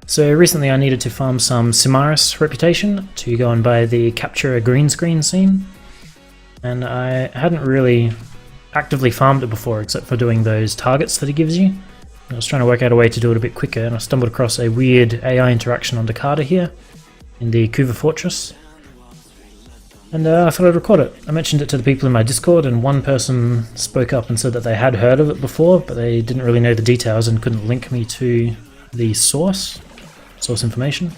So recently I needed to farm some Simaris reputation to go and buy the capture a green screen scene, and I hadn't really actively farmed it before except for doing those targets that it gives you. I was trying to work out a way to do it a bit quicker, and I stumbled across a weird AI interaction on Dakota here in the Kuva Fortress, and I thought I'd record it. I mentioned it to the people in my Discord, and one person spoke up and said that they had heard of it before, but they didn't really know the details and couldn't link me to the source information.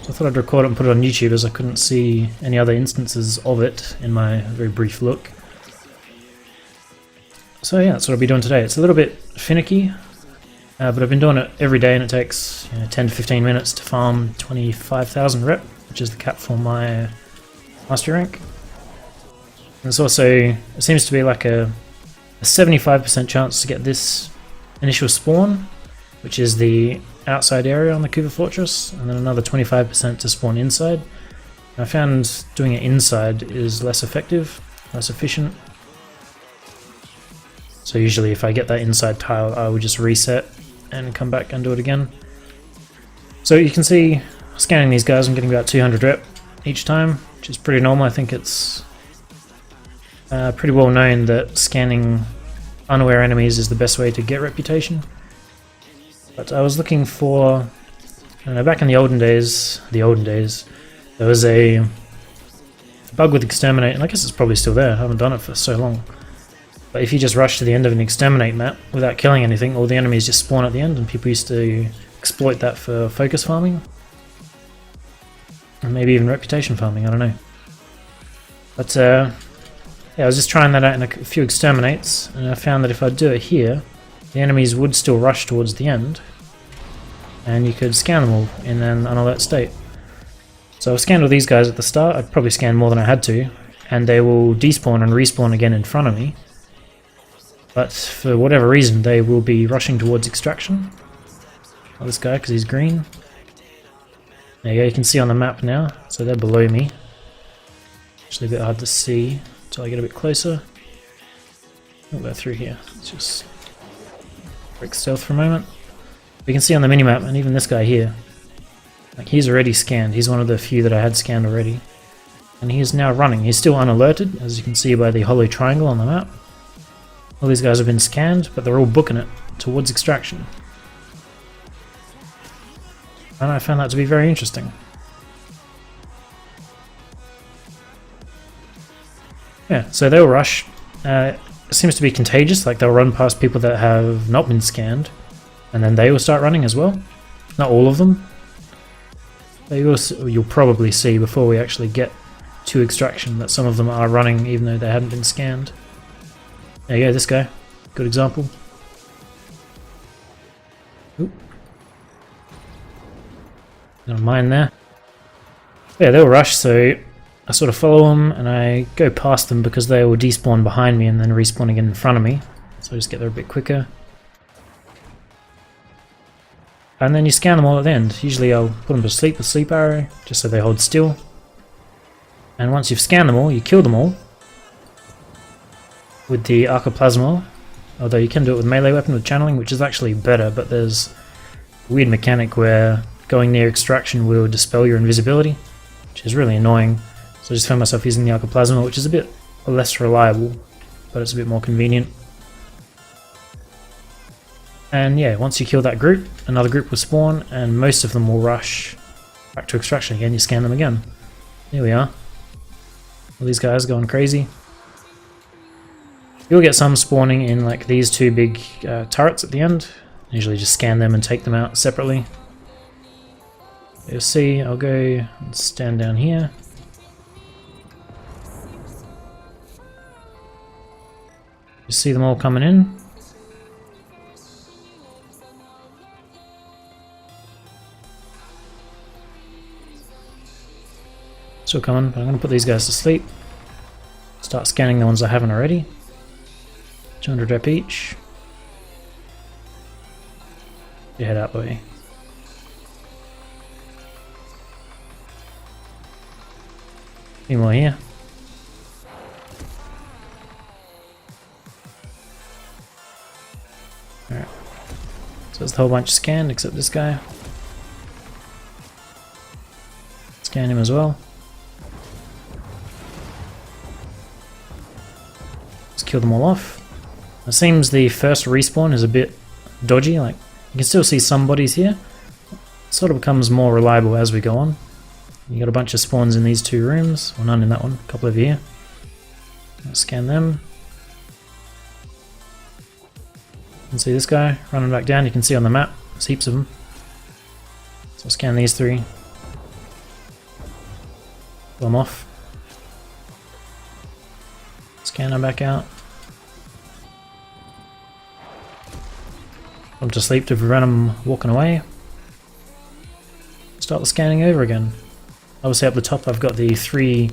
So I thought I'd record it and put it on YouTube, as I couldn't see any other instances of it in my very brief look. So yeah, that's what I'll be doing today. It's a little bit finicky, but I've been doing it every day, and it takes 10 to 15 minutes to farm 25,000 rep, which is the cap for my mastery rank. And it's also, it seems to be like a 75% chance to get this initial spawn, which is the outside area on the Kuva Fortress, and then another 25% to spawn inside. I found doing it inside is less effective, less efficient. So usually if I get that inside tile, I will just reset and come back and do it again. So you can see, scanning these guys, I'm getting about 200 rep each time, which is pretty normal. I think it's pretty well known that scanning unaware enemies is the best way to get reputation. But I was looking for, I don't know, back in the olden days, there was a bug with Exterminate, and I guess it's probably still there, I haven't done it for so long. But if you just rush to the end of an Exterminate map without killing anything, all the enemies just spawn at the end, and people used to exploit that for focus farming. And maybe even reputation farming, I don't know. But yeah, I was just trying that out in a few Exterminates, and I found that if I do it here, the enemies would still rush towards the end, and you could scan them all in an unalert state. So I've scanned all these guys at the start. I'd probably scanned more than I had to, and they will despawn and respawn again in front of me. But for whatever reason, they will be rushing towards extraction. Not this guy, because he's green. There you go, you can see on the map now, so they're below me. Actually a bit hard to see until I get a bit closer. I'll go through here. Let's just break stealth for a moment. We can see on the minimap, and even this guy here, like, he's already scanned. He's one of the few that I had scanned already. And he is now running. He's still unalerted, as you can see by the hollow triangle on the map. All these guys have been scanned, but they're all booking it towards extraction. And I found that to be very interesting. Yeah, so they'll rush. It seems to be contagious, like they'll run past people that have not been scanned, and then they will start running as well. Not all of them. But you'll probably see before we actually get to extraction that some of them are running even though they hadn't been scanned. There you go, this guy. Good example. Oop. Got a mine there. Yeah, they'll rush, so I sort of follow them and I go past them because they will despawn behind me and then respawn again in front of me. So I just get there a bit quicker. And then you scan them all at the end. Usually I'll put them to sleep with sleep arrow, just so they hold still. And once you've scanned them all, you kill them all with the Arcoplasma, although you can do it with melee weapon with channeling, which is actually better, but there's a weird mechanic where going near extraction will dispel your invisibility, which is really annoying. So I just found myself using the Arcoplasma, which is a bit less reliable, but it's a bit more convenient. And yeah, once you kill that group, another group will spawn, and most of them will rush back to extraction again. You scan them again. Here we are. All these guys going crazy. You'll get some spawning in like these two big turrets at the end. Usually just scan them and take them out separately. You'll see, I'll go and stand down here. You see them all coming in. Still coming, but I'm going to put these guys to sleep. Start scanning the ones I haven't already. 200 rep each. You head out, boy. A few more here. Alright. So there's the whole bunch scanned except this guy. Scan him as well. Just kill them all off. It seems the first respawn is a bit dodgy, like you can still see some bodies here. It sort of becomes more reliable as we go on. You got a bunch of spawns in these two rooms, well none in that one, a couple over here. Let's scan them. You can see this guy running back down, you can see on the map, there's heaps of them. So I'll scan these three. Pull them off. Scan them back out. Put them to sleep to prevent them walking away. Start the scanning over again. Obviously up the top I've got the 3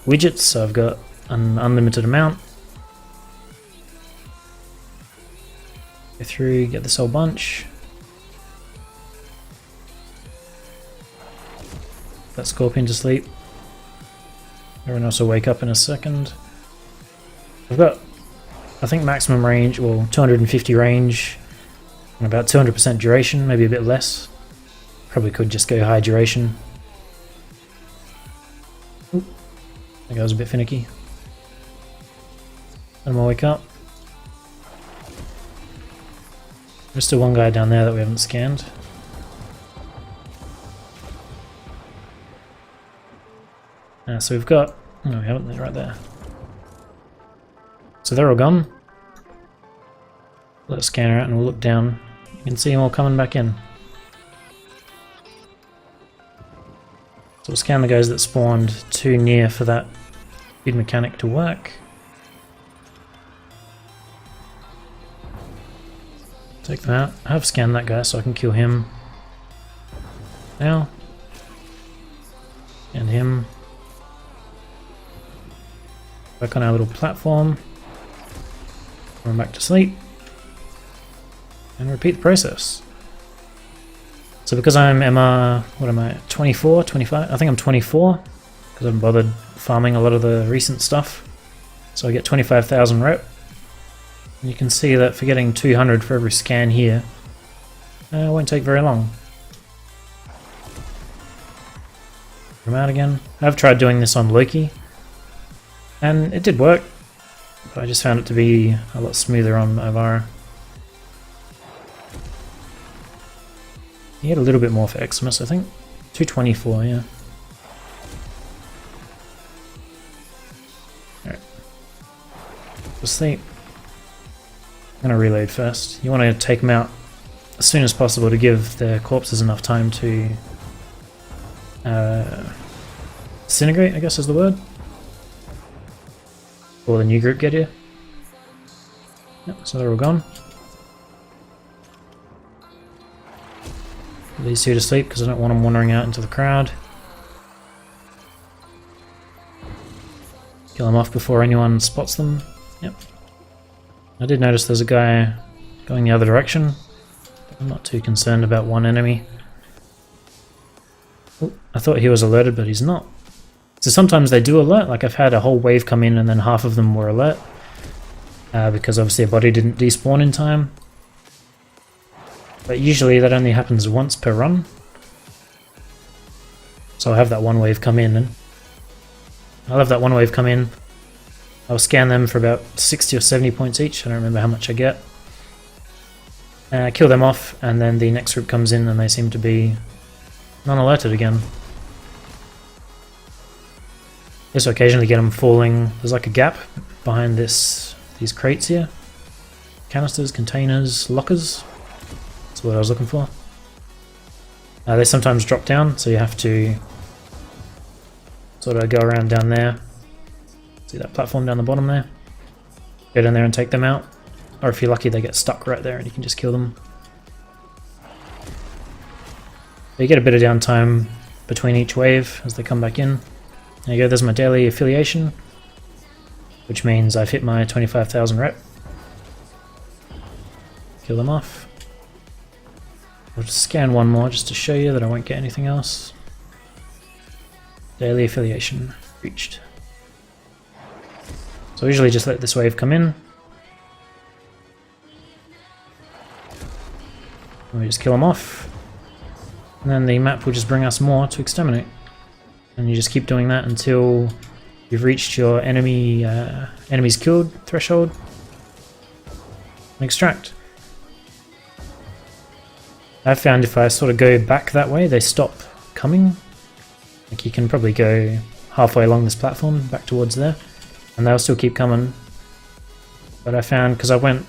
widgets, so I've got an unlimited amount. Go through, get this whole bunch. Put that scorpion to sleep. Everyone else will wake up in a second. I've got, I think, maximum range, well 250 range and about 200% duration, maybe a bit less. Probably could just go high duration. Oop, I think I was a bit finicky. Let them all wake up. There's still one guy down there that we haven't scanned. So we've got... no, we haven't, they're right there. So they're all gone. Let us scan her out and we'll look down. You can see them all coming back in. So we'll scan the guys that spawned too near for that feed mechanic to work. Take them out. I have scanned that guy so I can kill him now. And him. Back on our little platform. Run back to sleep. And repeat the process. So because I'm MR, what am I, 24, 25? I think I'm 24, because I haven't bothered farming a lot of the recent stuff. So I get 25,000 rep. And you can see that for getting 200 for every scan here, it won't take very long. Come out again. I've tried doing this on Loki, and it did work, but I just found it to be a lot smoother on Ivara. You get a little bit more for Eximus, I think. 224, yeah. Alright. Just sleep. I'm going to reload first. You want to take them out as soon as possible to give the corpses enough time to disintegrate, I guess is the word. Or the new group get here. Yep, so they're all gone. Put these two to sleep because I don't want them wandering out into the crowd. Kill them off before anyone spots them. Yep. I did notice there's a guy going the other direction. I'm not too concerned about one enemy. Oh, I thought he was alerted, but he's not. So sometimes they do alert, like I've had a whole wave come in and then half of them were alert. Because obviously a body didn't despawn in time. But usually that only happens once per run. So I'll have that one wave come in, and I'll have that one wave come in. I'll scan them for about 60 or 70 points each, I don't remember how much I get. Kill them off, and then the next group comes in and they seem to be non-alerted again. Yes, I occasionally get them falling. There's like a gap behind these crates here. Canisters, containers, lockers. That's what I was looking for. They sometimes drop down, so you have to sort of go around down there. See that platform down the bottom there? Go down there and take them out. Or if you're lucky, they get stuck right there and you can just kill them. But you get a bit of downtime between each wave as they come back in. There you go, there's my daily affiliation, which means I've hit my 25,000 rep. Kill them off. I'll just scan one more just to show you that I won't get anything else. Daily affiliation reached. So I usually just let this wave come in. And we just kill them off. And then the map will just bring us more to exterminate. And you just keep doing that until you've reached your enemies killed threshold. And extract. I've found if I sort of go back that way, they stop coming. Like you can probably go halfway along this platform back towards there, and they'll still keep coming. But I found, because I went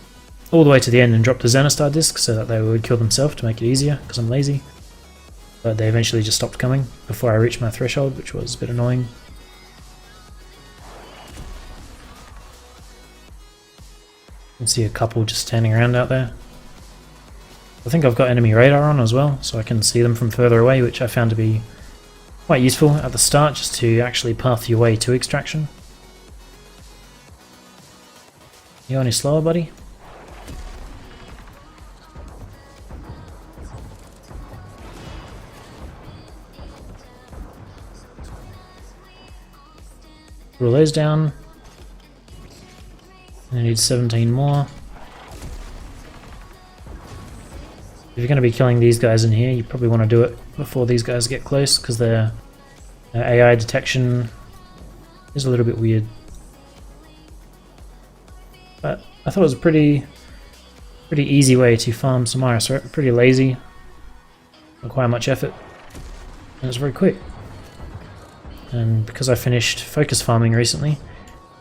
all the way to the end and dropped the Xenostar disc so that they would kill themselves to make it easier, because I'm lazy. But they eventually just stopped coming before I reached my threshold, which was a bit annoying. You can see a couple just standing around out there. I think I've got enemy radar on as well, so I can see them from further away, which I found to be quite useful at the start, just to actually path your way to extraction. You any slower, buddy? Put all those down. I need 17 more. If you're going to be killing these guys in here, you probably want to do it before these guys get close, because their AI detection is a little bit weird. But I thought it was a pretty easy way to farm Simaris, right? Pretty lazy, not require much effort, and it's very quick. And because I finished focus farming recently,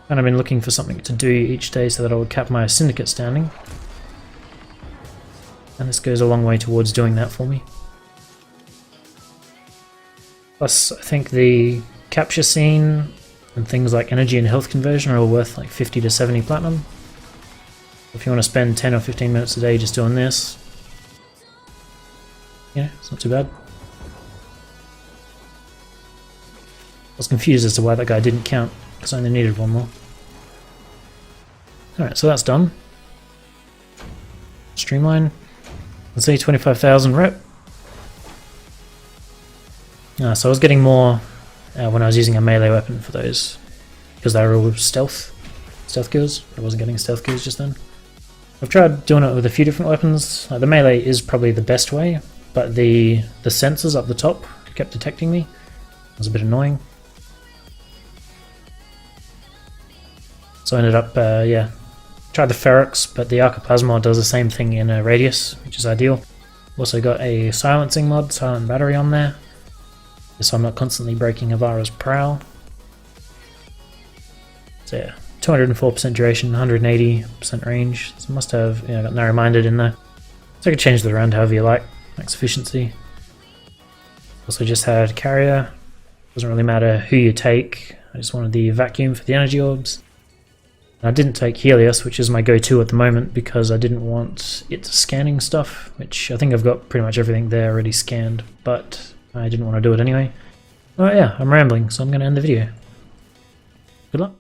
and I've been looking for something to do each day so that I would cap my syndicate standing. And this goes a long way towards doing that for me. Plus, I think the capture scene and things like energy and health conversion are all worth like 50 to 70 platinum. If you want to spend 10 or 15 minutes a day just doing this, yeah, it's not too bad. I was confused as to why that guy didn't count, because I only needed one more. Alright, so that's done. Streamline. Let's see, 25,000 rep. So I was getting more when I was using a melee weapon for those, because they were all stealth kills. I wasn't getting stealth kills just then. I've tried doing it with a few different weapons. The melee is probably the best way, but the sensors up the top kept detecting me. It was a bit annoying. So I ended up, yeah, tried the Ferox, but the Arcoplasma does the same thing in a radius, which is ideal. Also got a silencing mod, silent battery on there, so I'm not constantly breaking Avara's prow. So yeah, 204% duration, 180% range. So I must have, yeah, got narrow-minded in there. So I could change that around however you like. Max efficiency. Also just had carrier. Doesn't really matter who you take. I just wanted the vacuum for the energy orbs. I didn't take Helios, which is my go-to at the moment, because I didn't want it scanning stuff, which I think I've got pretty much everything there already scanned, but I didn't want to do it anyway. Oh yeah, I'm rambling, so I'm going to end the video. Good luck.